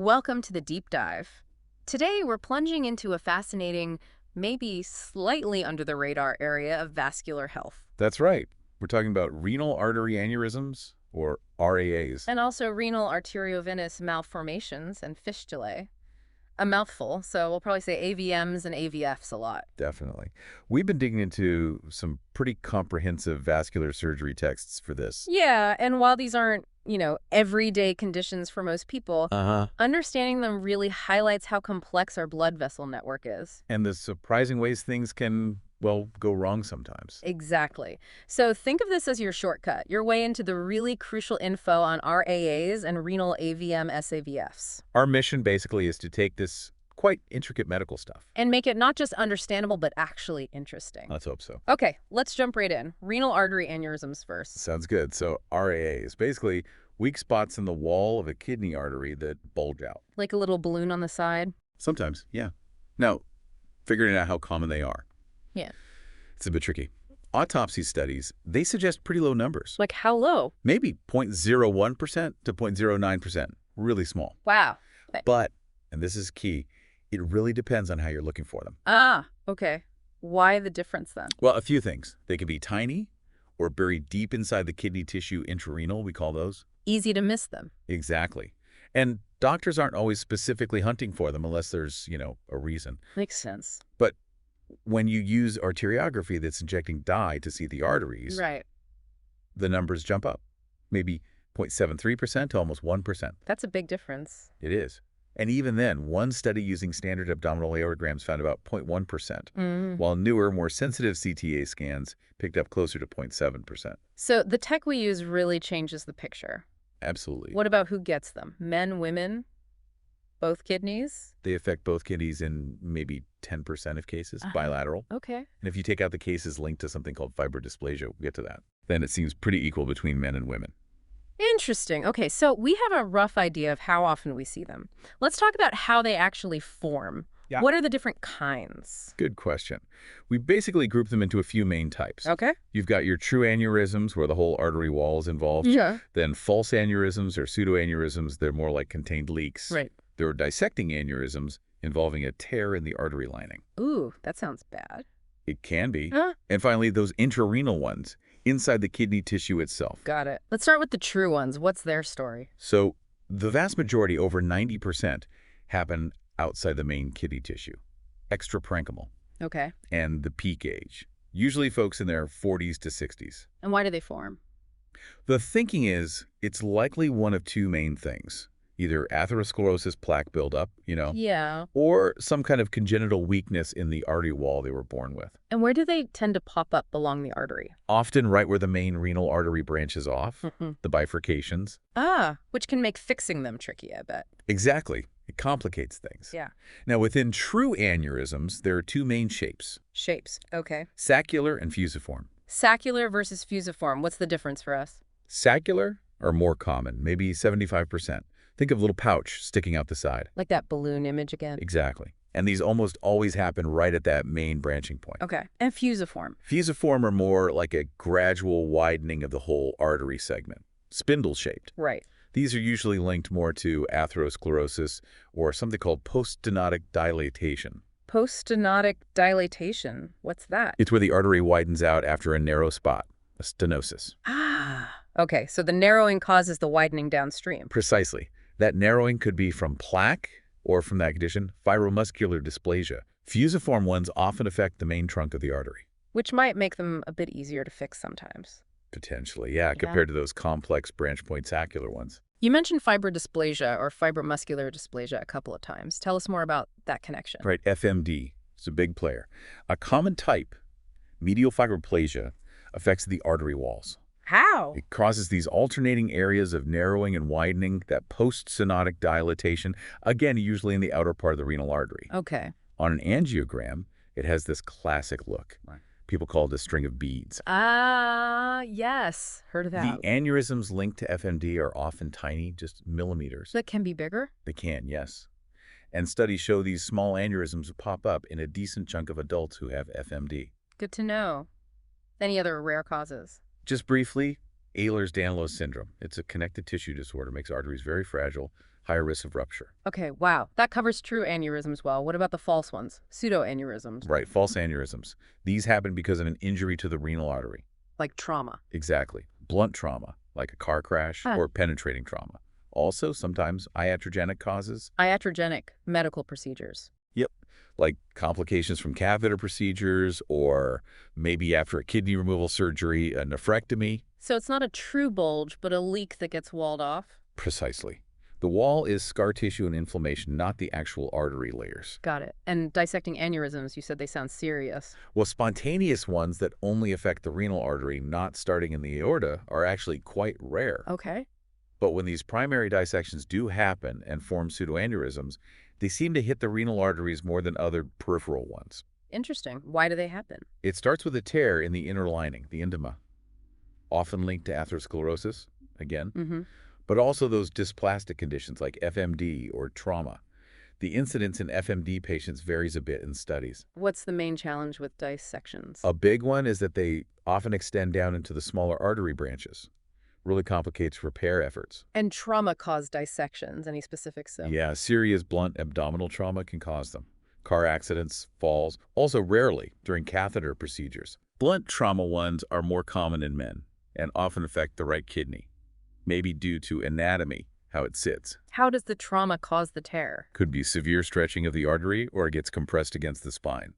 Welcome to the deep dive. Today, we're plunging into a fascinating, maybe slightly under the radar area of vascular health. That's right. We're talking about renal artery aneurysms, or RAAs. And also renal arteriovenous malformations and fistulae. A mouthful, so we'll probably say AVMs and AVFs a lot. Definitely. We've been digging into some pretty comprehensive vascular surgery texts for this. Yeah, and while these aren't, everyday conditions for most people, understanding them really highlights how complex our blood vessel network is. And the surprising ways things can, well, go wrong sometimes. Exactly. So think of this as your shortcut, your way into the really crucial info on RAAs and renal AVM SAVFs. Our mission basically is to take this quite intricate medical stuff. And make it not just understandable, but actually interesting. Let's hope so. Okay, let's jump right in. Renal artery aneurysms first. Sounds good. So RAAs, basically weak spots in the wall of a kidney artery that bulge out. Like a little balloon on the side? Sometimes, yeah. Now, figuring out how common they are. Yeah. It's a bit tricky. Autopsy studies, they suggest pretty low numbers. Like how low? Maybe 0.01% to 0.09%. Really small. Wow. But, and this is key, it really depends on how you're looking for them. Ah, okay. Why the difference then? Well, a few things. They can be tiny or buried deep inside the kidney tissue, intrarenal, we call those. Easy to miss them. Exactly. And doctors aren't always specifically hunting for them unless there's, a reason. Makes sense. But when you use arteriography that's injecting dye to see the arteries, Right. the numbers jump up. Maybe 0.73% to almost 1%. That's a big difference. It is. And even then, one study using standard abdominal aortograms found about 0.1%, while newer, more sensitive CTA scans picked up closer to 0.7%. So the tech we use really changes the picture. Absolutely. What about who gets them? Men, women, both kidneys? They affect both kidneys in maybe 10% of cases, bilateral. Okay. And if you take out the cases linked to something called fibrodysplasia, we'll get to that, then it seems pretty equal between men and women. Interesting. Okay, so we have a rough idea of how often we see them. Let's talk about how they actually form. Yeah. What are the different kinds? Good question. We basically group them into a few main types. Okay. You've got your true aneurysms, where the whole artery wall is involved. Yeah. Then false aneurysms or pseudoaneurysms, they're more like contained leaks. Right. There are dissecting aneurysms involving a tear in the artery lining. Ooh, that sounds bad. It can be. Huh? And finally, those intrarenal ones, inside the kidney tissue itself. Got it. Let's start with the true ones. What's their story? So the vast majority, over 90%, happen outside the main kidney tissue, extraparenchymal, Okay. and the peak age, usually folks in their 40s to 60s. And why do they form? The thinking is it's likely one of two main things, either atherosclerosis plaque buildup, Yeah. or some kind of congenital weakness in the artery wall they were born with. And where do they tend to pop up along the artery? Often right where the main renal artery branches off, the bifurcations. Ah, which can make fixing them tricky, I bet. Exactly. It complicates things. Yeah. Now, within true aneurysms, there are two main shapes, Shapes. Okay. saccular and fusiform. Saccular versus fusiform. What's the difference for us? Saccular are more common, maybe 75%. Think of a little pouch sticking out the side. Like that balloon image again. Exactly. And these almost always happen right at that main branching point. Okay. And fusiform. Fusiform are more like a gradual widening of the whole artery segment, spindle-shaped. Right. These are usually linked more to atherosclerosis or something called post-stenotic dilatation. Post-stenotic dilatation. What's that? It's where the artery widens out after a narrow spot, a stenosis. Ah. Okay, so the narrowing causes the widening downstream. Precisely. That narrowing could be from plaque or from that condition, fibromuscular dysplasia. Fusiform ones often affect the main trunk of the artery. Which might make them a bit easier to fix sometimes. Potentially, yeah, compared to those complex branch point saccular ones. You mentioned fibrodysplasia or fibromuscular dysplasia a couple of times. Tell us more about that connection. Right, FMD is a big player. A common type, medial fibroplasia, affects the artery walls. How? It causes these alternating areas of narrowing and widening, that post-stenotic dilatation, again, usually in the outer part of the renal artery. Okay. On an angiogram, it has this classic look. Right. People call it a string of beads. Ah, yes. Heard of that. The aneurysms linked to FMD are often tiny, just millimeters. That can be bigger? They can, yes. And studies show these small aneurysms pop up in a decent chunk of adults who have FMD. Good to know. Any other rare causes? Just briefly, Ehlers-Danlos syndrome. It's a connective tissue disorder, makes arteries very fragile. higher risk of rupture. Okay, wow. That covers true aneurysms well. What about the false ones? Pseudoaneurysms, Right, false aneurysms. These happen because of an injury to the renal artery. like trauma. Exactly. Blunt trauma, like a car crash Ah. or penetrating trauma. Also, sometimes iatrogenic causes. Iatrogenic medical procedures. Yep. Like complications from catheter procedures or maybe after a kidney removal surgery, a nephrectomy. So it's not a true bulge, but a leak that gets walled off? Precisely. The wall is scar tissue and inflammation, not the actual artery layers. Got it. And dissecting aneurysms, you said they sound serious. Well, spontaneous ones that only affect the renal artery, not starting in the aorta, are actually quite rare. Okay. But when these primary dissections do happen and form pseudoaneurysms, they seem to hit the renal arteries more than other peripheral ones. Interesting. Why do they happen? It starts with a tear in the inner lining, the intima, often linked to atherosclerosis, again, Mm-hmm. but also those dysplastic conditions like FMD or trauma. The incidence in FMD patients varies a bit in studies. What's the main challenge with dissections? A big one is that they often extend down into the smaller artery branches. Really complicates repair efforts. And trauma-caused dissections, any specifics? Yeah, serious blunt abdominal trauma can cause them. Car accidents, falls, also rarely during catheter procedures. Blunt trauma ones are more common in men and often affect the right kidney, maybe due to anatomy, how it sits. How does the trauma cause the tear? Could be severe stretching of the artery or it gets compressed against the spine.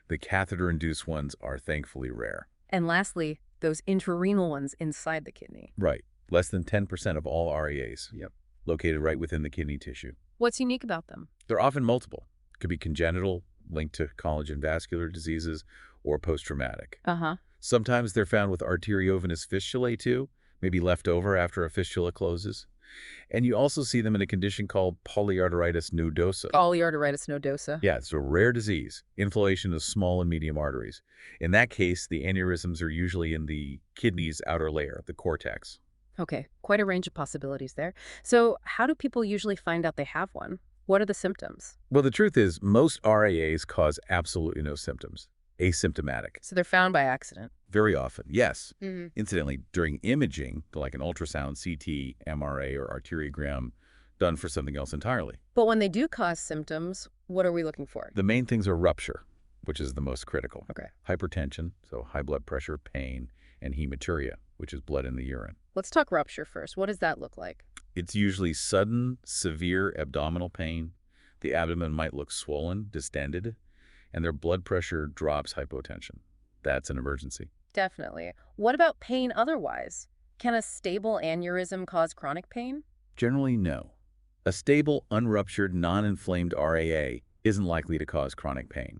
The catheter-induced ones are thankfully rare. And lastly, those intrarenal ones inside the kidney. Right. Less than 10% of all RAAs. Yep. Located right within the kidney tissue. What's unique about them? They're often multiple. Could be congenital, linked to collagen vascular diseases, or post-traumatic. Uh-huh. Sometimes they're found with arteriovenous fistulae too, maybe left over after a fistula closes. And you also see them in a condition called polyarteritis nodosa. Polyarteritis nodosa. Yeah, it's a rare disease, inflammation of small and medium arteries. In that case, the aneurysms are usually in the kidney's outer layer, the cortex. Okay, quite a range of possibilities there. So how do people usually find out they have one? What are the symptoms? Well, the truth is, most RAAs cause absolutely no symptoms. Asymptomatic. So they're found by accident. Very often, yes. Mm-hmm. Incidentally, during imaging, like an ultrasound, CT, MRA, or arteriogram, done for something else entirely. But when they do cause symptoms, what are we looking for? The main things are rupture, which is the most critical. Okay. Hypertension, so high blood pressure, pain, and haematuria, which is blood in the urine. Let's talk rupture first. What does that look like? It's usually sudden, severe abdominal pain. The abdomen might look swollen, distended, and their blood pressure drops hypotension. That's an emergency. Definitely. What about pain otherwise? Can a stable aneurysm cause chronic pain? Generally, no. A stable, unruptured, non-inflamed RAA isn't likely to cause chronic pain.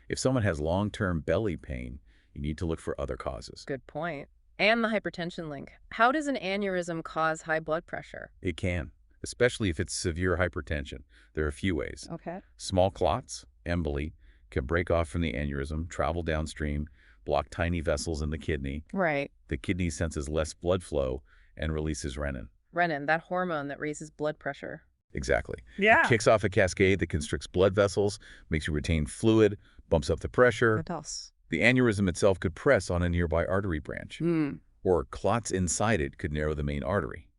If someone has long-term belly pain, you need to look for other causes. Good point. And the hypertension link. How does an aneurysm cause high blood pressure? It can, especially if it's severe hypertension. There are a few ways. Okay. Small clots, emboli, can break off from the aneurysm, travel downstream, block tiny vessels in the kidney. Right. The kidney senses less blood flow and releases renin. Renin, that hormone that raises blood pressure. Exactly. Yeah. It kicks off a cascade that constricts blood vessels, makes you retain fluid, bumps up the pressure. What else? The aneurysm itself could press on a nearby artery branch, Hmm. or clots inside it could narrow the main artery.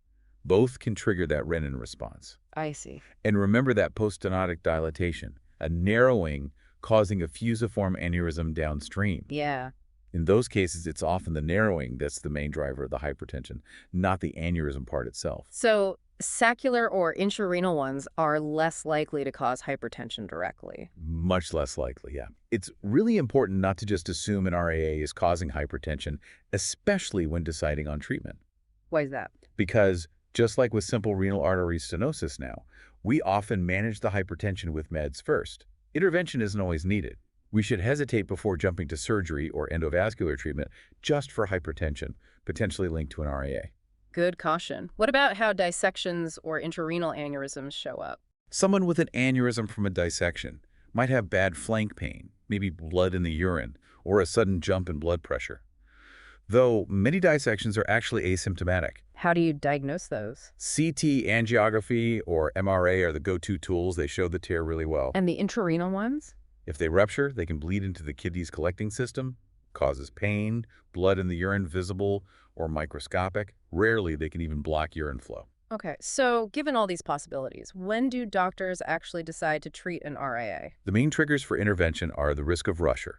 Both can trigger that renin response. I see. And remember that post-stenotic dilatation, a narrowing causing a fusiform aneurysm downstream. Yeah. In those cases, it's often the narrowing that's the main driver of the hypertension, not the aneurysm part itself. So saccular or intrarenal ones are less likely to cause hypertension directly. Much less likely, yeah. It's really important not to just assume an RAA is causing hypertension, especially when deciding on treatment. Why is that? Because just like with simple renal artery stenosis now, we often manage the hypertension with meds first. Intervention isn't always needed. We should hesitate before jumping to surgery or endovascular treatment just for hypertension, potentially linked to an RAA. Good caution. What about how dissections or intrarenal aneurysms show up? Someone with an aneurysm from a dissection might have bad flank pain, maybe blood in the urine, or a sudden jump in blood pressure. Though many dissections are actually asymptomatic. How do you diagnose those? CT angiography or MRA are the go-to tools. They show the tear really well. And the intrarenal ones? If they rupture, they can bleed into the kidney's collecting system, causes pain, blood in the urine visible or microscopic. Rarely, they can even block urine flow. Okay, so given all these possibilities, when do doctors actually decide to treat an RAA? The main triggers for intervention are the risk of rupture,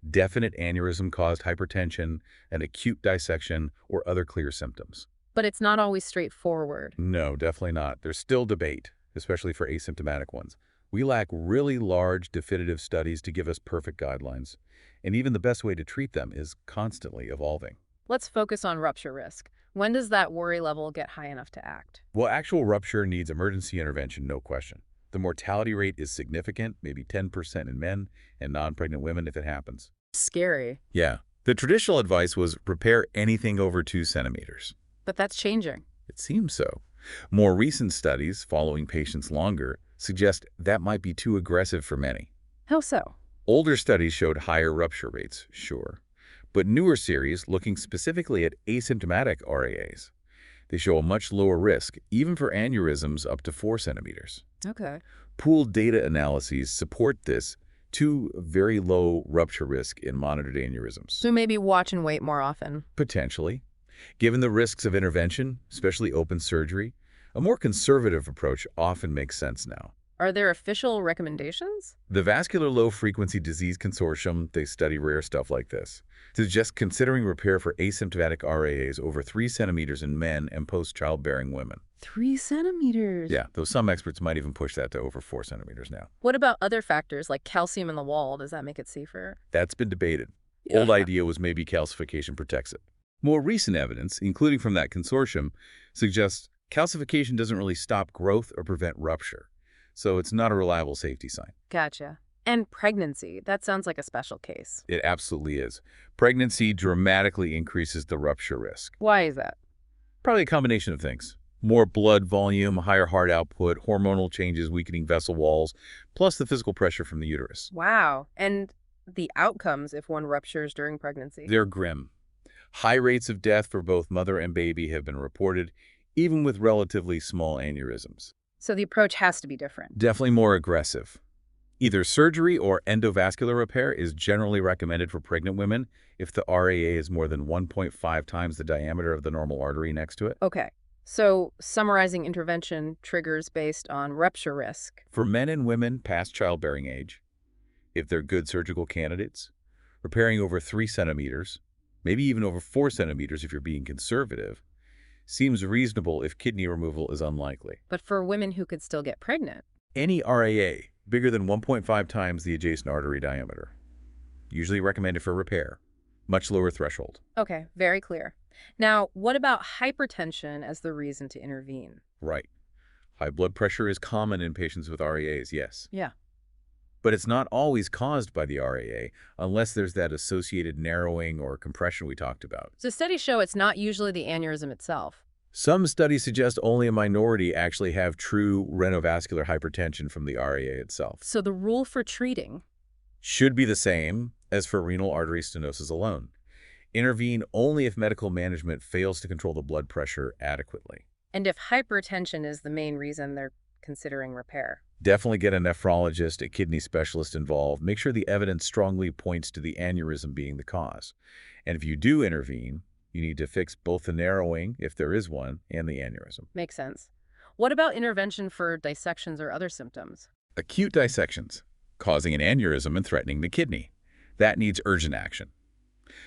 definite aneurysm-caused hypertension, an acute dissection, or other clear symptoms. But it's not always straightforward. No, definitely not. There's still debate, especially for asymptomatic ones. We lack really large, definitive studies to give us perfect guidelines, and even the best way to treat them is constantly evolving. Let's focus on rupture risk. When does that worry level get high enough to act? Well, actual rupture needs emergency intervention, no question. The mortality rate is significant, maybe 10% in men and non-pregnant women if it happens. Scary. Yeah. The traditional advice was repair anything over 2 centimeters. But that's changing. It seems so. More recent studies, following patients longer, suggest that might be too aggressive for many. How so? Older studies showed higher rupture rates, sure. But newer series looking specifically at asymptomatic RAAs, they show a much lower risk, even for aneurysms up to 4 centimeters. Okay. Pooled data analyses support this to very low rupture risk in monitored aneurysms. So maybe watch and wait more often. Potentially. Given the risks of intervention, especially open surgery, a more conservative approach often makes sense now. Are there official recommendations? The Vascular Low-Frequency Disease Consortium, they study rare stuff like this, suggests considering repair for asymptomatic RAAs over 3 centimeters in men and post-childbearing women. 3 centimeters? Yeah, though some experts might even push that to over 4 centimeters now. What about other factors like calcium in the wall? Does that make it safer? That's been debated. Yeah. Old idea was maybe calcification protects it. More recent evidence, including from that consortium, suggests calcification doesn't really stop growth or prevent rupture. So it's not a reliable safety sign. Gotcha. And pregnancy, that sounds like a special case. It absolutely is. Pregnancy dramatically increases the rupture risk. Why is that? Probably a combination of things. More blood volume, higher heart output, hormonal changes weakening vessel walls, plus the physical pressure from the uterus. Wow. And the outcomes if one ruptures during pregnancy? They're grim. High rates of death for both mother and baby have been reported, even with relatively small aneurysms. So the approach has to be different. Definitely more aggressive. Either surgery or endovascular repair is generally recommended for pregnant women if the RAA is more than 1.5 times the diameter of the normal artery next to it. Okay. So summarizing intervention triggers based on rupture risk. For men and women past childbearing age, if they're good surgical candidates, repairing over 3 centimeters, maybe even over 4 centimeters if you're being conservative, seems reasonable if kidney removal is unlikely. But for women who could still get pregnant? Any RAA bigger than 1.5 times the adjacent artery diameter, usually recommended for repair. Much lower threshold. Okay, very clear. Now, what about hypertension as the reason to intervene? Right. High blood pressure is common in patients with RAAs, yes. Yeah. But it's not always caused by the RAA unless there's that associated narrowing or compression we talked about. So studies show it's not usually the aneurysm itself. Some studies suggest only a minority actually have true renovascular hypertension from the RAA itself. So the rule for treating Should be the same as for renal artery stenosis alone. Intervene only if medical management fails to control the blood pressure adequately. and if hypertension is the main reason they're considering repair. Definitely get a nephrologist, a kidney specialist involved. Make sure the evidence strongly points to the aneurysm being the cause. And if you do intervene, you need to fix both the narrowing, if there is one, and the aneurysm. Makes sense. What about intervention for dissections or other symptoms? Acute dissections, causing an aneurysm and threatening the kidney. That needs urgent action.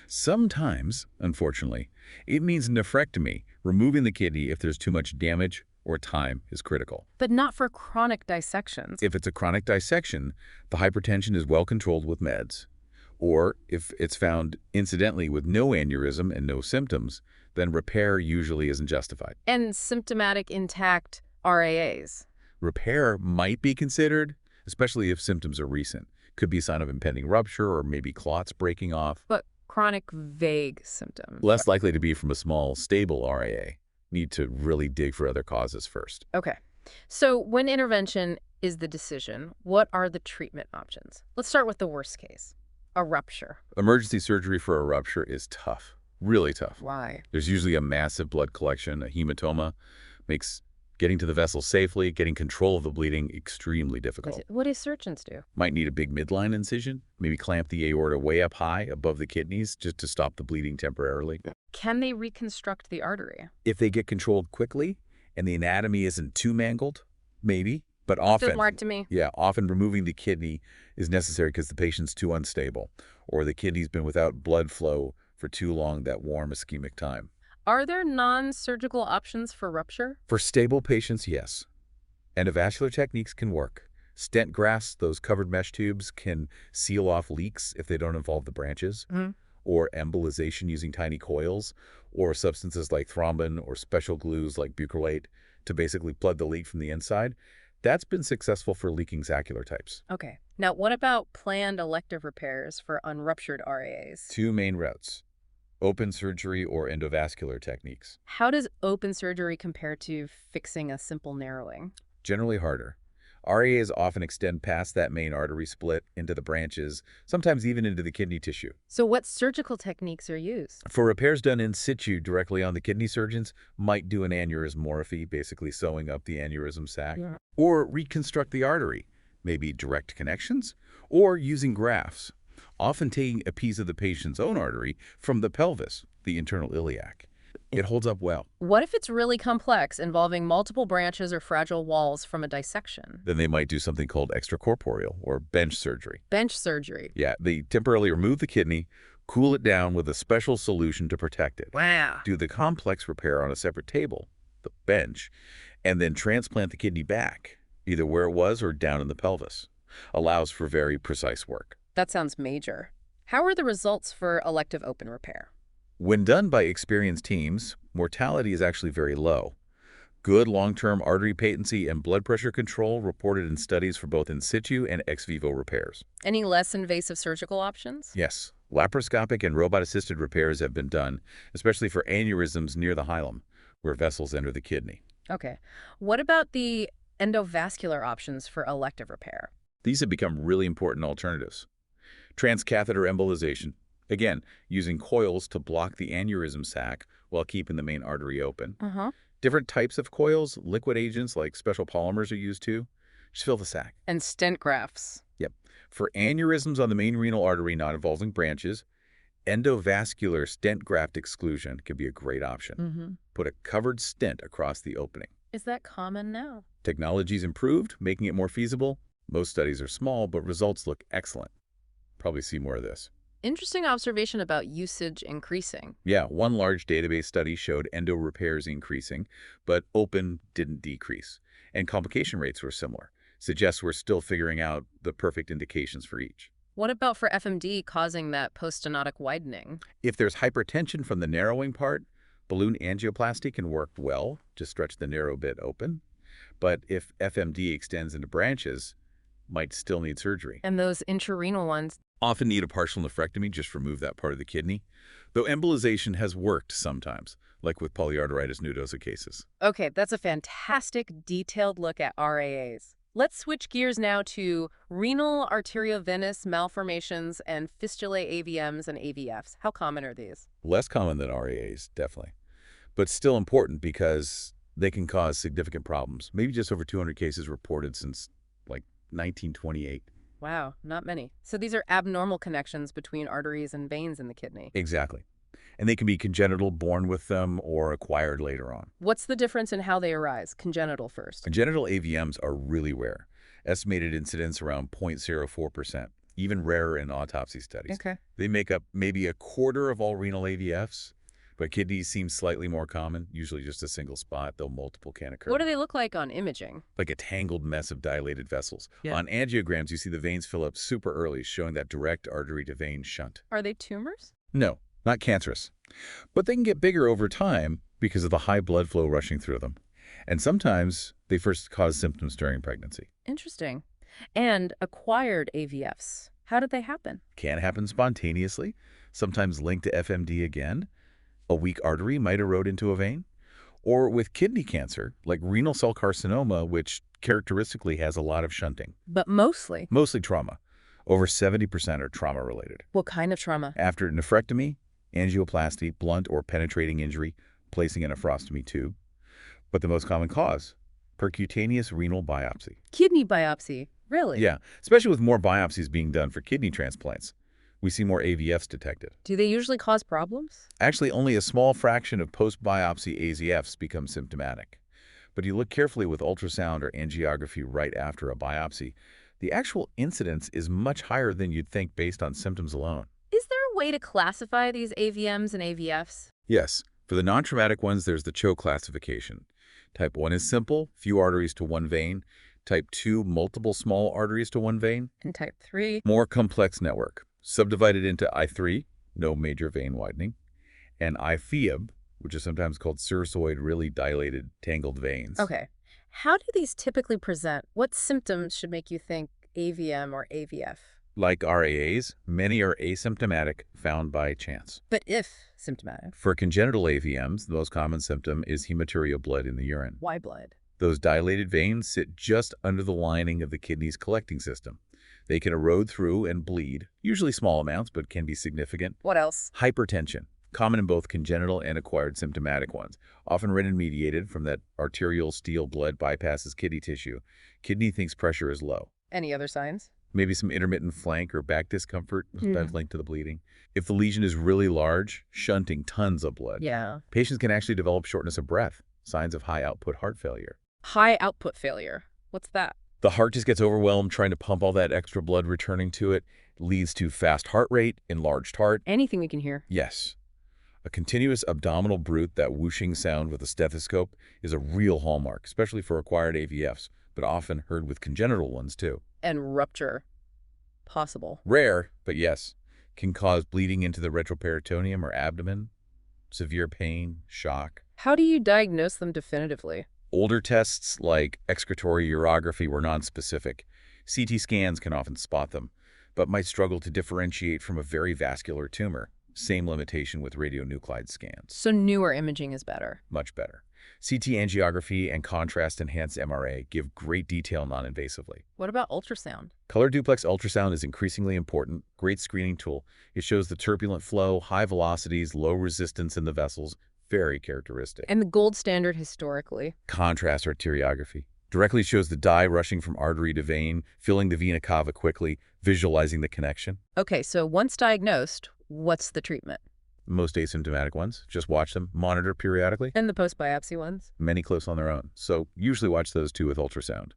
Sometimes, unfortunately, it means nephrectomy, removing the kidney if there's too much damage or time is critical. But not for chronic dissections. If it's a chronic dissection, the hypertension is well controlled with meds. Or if it's found incidentally with no aneurysm and no symptoms, then repair usually isn't justified. And symptomatic intact RAAs. Repair might be considered, especially if symptoms are recent. Could be a sign of impending rupture or maybe clots breaking off. But chronic vague symptoms. Less likely to be from a small, stable RAA. Need to really dig for other causes first. Okay. So when intervention is the decision, what are the treatment options? Let's start with the worst case, a rupture. Emergency surgery for a rupture is tough, really tough. Why? There's usually a massive blood collection, a hematoma, makes getting to the vessel safely, getting control of the bleeding extremely difficult. What do surgeons do? Might need a big midline incision, maybe clamp the aorta way up high above the kidneys just to stop the bleeding temporarily. Can they reconstruct the artery? If they get controlled quickly and the anatomy isn't too mangled, maybe, but Feels often, marked to me. yeah, often removing the kidney is necessary because the patient's too unstable, or the kidney's been without blood flow for too long, that warm ischemic time. Are there non-surgical options for rupture? For stable patients, yes. Endovascular techniques can work. Stent grafts, those covered mesh tubes, can seal off leaks if they don't involve the branches, or embolization using tiny coils, or substances like thrombin or special glues like bucrolate to basically plug the leak from the inside. That's been successful for leaking saccular types. Okay. Now, what about planned elective repairs for unruptured RAAs? Two main routes: open surgery or endovascular techniques. How does open surgery compare to fixing a simple narrowing? Generally harder. RAAs often extend past that main artery split into the branches, sometimes even into the kidney tissue. So what surgical techniques are used? For repairs done in situ directly on the kidney, surgeons might do an aneurysmorrhaphy, basically sewing up the aneurysm sac, or reconstruct the artery, maybe direct connections, or using grafts, often taking a piece of the patient's own artery from the pelvis, the internal iliac. It holds up well. What if it's really complex, involving multiple branches or fragile walls from a dissection? Then they might do something called extracorporeal or bench surgery. Bench surgery. Yeah, they temporarily remove the kidney, cool it down with a special solution to protect it. Wow. Do the complex repair on a separate table, the bench, and then transplant the kidney back, either where it was or down in the pelvis. Allows for very precise work. That sounds major. How are the results for elective open repair? When done by experienced teams, mortality is actually very low. Good long-term artery patency and blood pressure control reported in studies for both in situ and ex vivo repairs. Any less invasive surgical options? Yes, laparoscopic and robot-assisted repairs have been done, especially for aneurysms near the hilum, where vessels enter the kidney. Okay. What about the endovascular options for elective repair? These have become really important alternatives. Transcatheter embolization, again, using coils to block the aneurysm sac while keeping the main artery open. Different types of coils, liquid agents like special polymers are used too. Just fill the sac. And stent grafts. Yep. For aneurysms on the main renal artery not involving branches, endovascular stent graft exclusion can be a great option. Put a covered stent across the opening. Is that common now? Technology's improved, making it more feasible. Most studies are small, but results look excellent. Probably see more of this. Interesting observation about usage increasing. Yeah, one large database study showed endo repairs increasing, but open didn't decrease, and complication rates were similar. Suggests we're still figuring out the perfect indications for each. What about for FMD causing that post-stenotic widening? If there's hypertension from the narrowing part, balloon angioplasty can work well to stretch the narrow bit open. But if FMD extends into branches, might still need surgery. And those intrarenal ones? Often need a partial nephrectomy, just remove that part of the kidney. Though embolization has worked sometimes, like with polyarteritis nodosa cases. Okay, that's a fantastic detailed look at RAAs. Let's switch gears now to renal arteriovenous malformations and fistulae AVMs and AVFs. How common are these? Less common than RAAs, definitely. But still important because they can cause significant problems. Maybe just over 200 cases reported since, like, 1928. Wow, not many. So these are abnormal connections between arteries and veins in the kidney. Exactly. And they can be congenital, born with them, or acquired later on. What's the difference in how they arise? Congenital first. Congenital AVMs are really rare. Estimated incidence around 0.04%, even rarer in autopsy studies. Okay. They make up maybe a quarter of all renal AVFs, but kidneys seem slightly more common, usually just a single spot, though multiple can occur. What do they look like on imaging? Like a tangled mess of dilated vessels. Yeah. On angiograms, you see the veins fill up super early, showing that direct artery-to-vein shunt. Are they tumors? No, not cancerous. But they can get bigger over time because of the high blood flow rushing through them. And sometimes they first cause symptoms during pregnancy. Interesting. And acquired AVFs. How did they happen? Can happen spontaneously, sometimes linked to FMD again. A weak artery might erode into a vein. Or with kidney cancer, like renal cell carcinoma, which characteristically has a lot of shunting. But mostly? Mostly trauma. Over 70% are trauma-related. What kind of trauma? After nephrectomy, angioplasty, blunt or penetrating injury, placing a nephrostomy tube. But the most common cause, percutaneous renal biopsy. Kidney biopsy? Really? Yeah, especially with more biopsies being done for kidney transplants. We see more AVFs detected. Do they usually cause problems? Actually, only a small fraction of post-biopsy AVFs become symptomatic. but you look carefully with ultrasound or angiography right after a biopsy, the actual incidence is much higher than you'd think based on symptoms alone. Is there a way to classify these AVMs and AVFs? Yes, for the non-traumatic ones, there's the CHO classification. Type 1 is simple, few arteries to one vein. Type 2, multiple small arteries to one vein. And type 3? More complex network, subdivided into I3, no major vein widening, and IPHEB, which is sometimes called cirrhosoid, really dilated, tangled veins. Okay. How do these typically present? What symptoms should make you think AVM or AVF? Like RAAs, many are asymptomatic, found by chance. But if symptomatic, For congenital AVMs, the most common symptom is haematuria, blood in the urine. why blood? Those dilated veins sit just under the lining of the kidney's collecting system. They can erode through and bleed, usually small amounts, but can be significant. What else? Hypertension, common in both congenital and acquired symptomatic ones, often renin-mediated from that arterial steel blood bypasses kidney tissue. Kidney thinks pressure is low. Any other signs? Maybe some intermittent flank or back discomfort, sometimes linked to the bleeding. If the lesion is really large, shunting tons of blood. Yeah. Patients can actually develop shortness of breath, signs of high-output heart failure. High output failure. What's that? The heart just gets overwhelmed trying to pump all that extra blood returning to it, leads to fast heart rate, enlarged heart. Anything we can hear. Yes. A continuous abdominal bruit, that whooshing sound with a stethoscope, is a real hallmark, especially for acquired AVFs, but often heard with congenital ones too. And rupture. Possible. Rare, but yes, can cause bleeding into the retroperitoneum or abdomen, severe pain, shock. How do you diagnose them definitively? Older tests like excretory urography were nonspecific. CT scans can often spot them, but might struggle to differentiate from a very vascular tumor. Same limitation with radionuclide scans. So newer imaging is better. Much better. CT angiography and contrast-enhanced MRA give great detail non-invasively. What about ultrasound? Color duplex ultrasound is increasingly important. Great screening tool. It shows the turbulent flow, high velocities, low resistance in the vessels. Very characteristic. And the gold standard historically? Contrast arteriography directly shows the dye rushing from artery to vein, filling the vena cava quickly, visualizing the connection. Okay, so once diagnosed, what's the treatment? Most asymptomatic ones, just watch them, monitor periodically. And the post-biopsy ones? Many close on their own, so usually watch those too with ultrasound.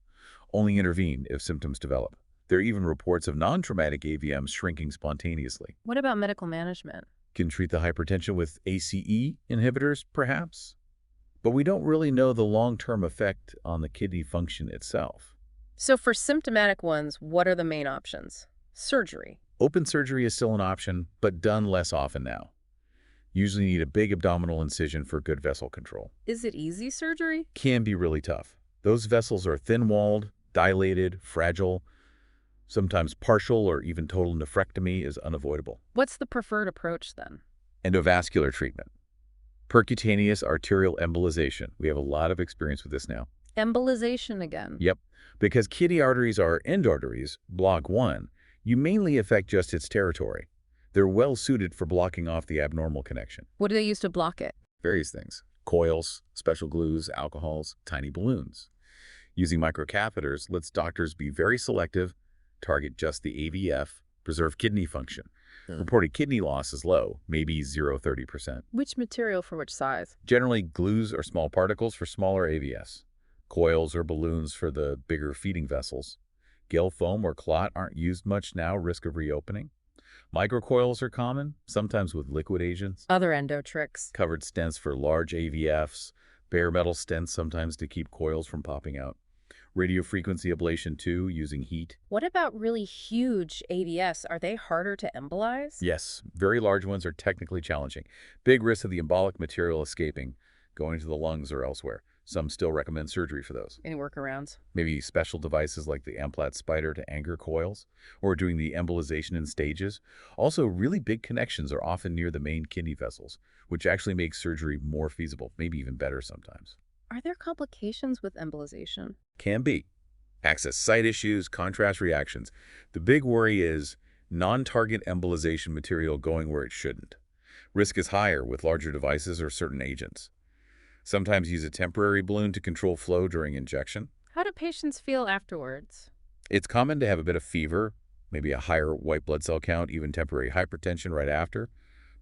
Only intervene if symptoms develop. There are even reports of non-traumatic AVMs shrinking spontaneously. What about medical management? Can treat the hypertension with ACE inhibitors, perhaps? But we don't really know the long-term effect on the kidney function itself. So for symptomatic ones, what are the main options? Surgery. Open surgery is still an option, but done less often now. Usually need a big abdominal incision for good vessel control. Is it easy surgery? Can be really tough. Those vessels are thin-walled, dilated, fragile. Sometimes partial or even total nephrectomy is unavoidable. What's the preferred approach then? Endovascular treatment. Percutaneous arterial embolization. We have a lot of experience with this now. Embolization again. Yep. Because kidney arteries are end arteries, block 1, you mainly affect just its territory. They're well suited for blocking off the abnormal connection. What do they use to block it? Various things. Coils, special glues, alcohols, tiny balloons. Using microcatheters lets doctors be very selective, target just the AVF, preserve kidney function. Reported kidney loss is low, maybe 0–30%. Which material for which size? Generally, glues or small particles for smaller AVS. Coils or balloons for the bigger feeding vessels. Gel foam or clot aren't used much now, risk of reopening. Microcoils are common, sometimes with liquid agents. Other endo tricks. Covered stents for large AVFs. Bare metal stents sometimes to keep coils from popping out. Radiofrequency ablation too, using heat. What about really huge AVS? Are they harder to embolize? Yes, very large ones are technically challenging. Big risk of the embolic material escaping, going to the lungs or elsewhere. Some still recommend surgery for those. Any workarounds? Maybe special devices like the Amplat spider to anchor coils, or doing the embolization in stages. Also, really big connections are often near the main kidney vessels, which actually makes surgery more feasible, maybe even better sometimes. Are there complications with embolization? Can be. Access site issues, contrast reactions. The big worry is non-target embolization material going where it shouldn't. Risk is higher with larger devices or certain agents. Sometimes use a temporary balloon to control flow during injection. How do patients feel afterwards? It's common to have a bit of fever, maybe a higher white blood cell count, even temporary hypertension right after.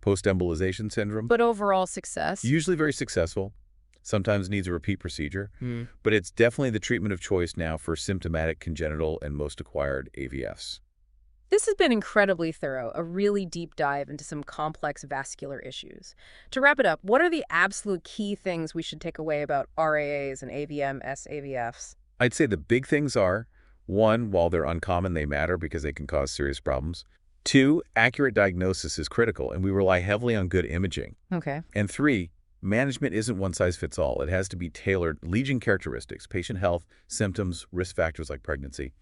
Post-embolization syndrome. But overall success? Usually very successful. sometimes needs a repeat procedure, Hmm. but it's definitely the treatment of choice now for symptomatic congenital and most acquired AVFs. This has been incredibly thorough, a really deep dive into some complex vascular issues. To wrap it up, what are the absolute key things we should take away about RAAs and AVFs? I'd say the big things are, one, while they're uncommon, they matter because they can cause serious problems. Two, accurate diagnosis is critical, and we rely heavily on good imaging. Okay. And three, management isn't one size fits all. It has to be tailored. Lesion characteristics, patient health, symptoms, risk factors like pregnancy.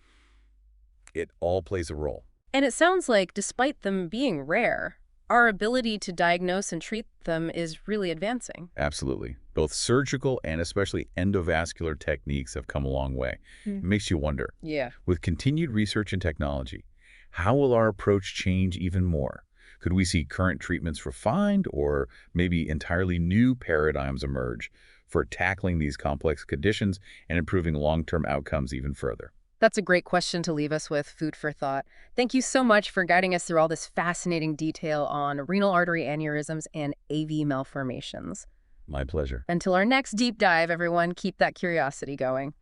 It all plays a role. And it sounds like, despite them being rare, our ability to diagnose and treat them is really advancing. Absolutely. Both surgical and especially endovascular techniques have come a long way. Hmm. It makes you wonder, Yeah. with continued research and technology, how will our approach change even more? Could we see current treatments refined or maybe entirely new paradigms emerge for tackling these complex conditions and improving long-term outcomes even further? That's a great question to leave us with, food for thought. Thank you so much for guiding us through all this fascinating detail on renal artery aneurysms and AV malformations. My pleasure. Until our next deep dive, everyone, keep that curiosity going.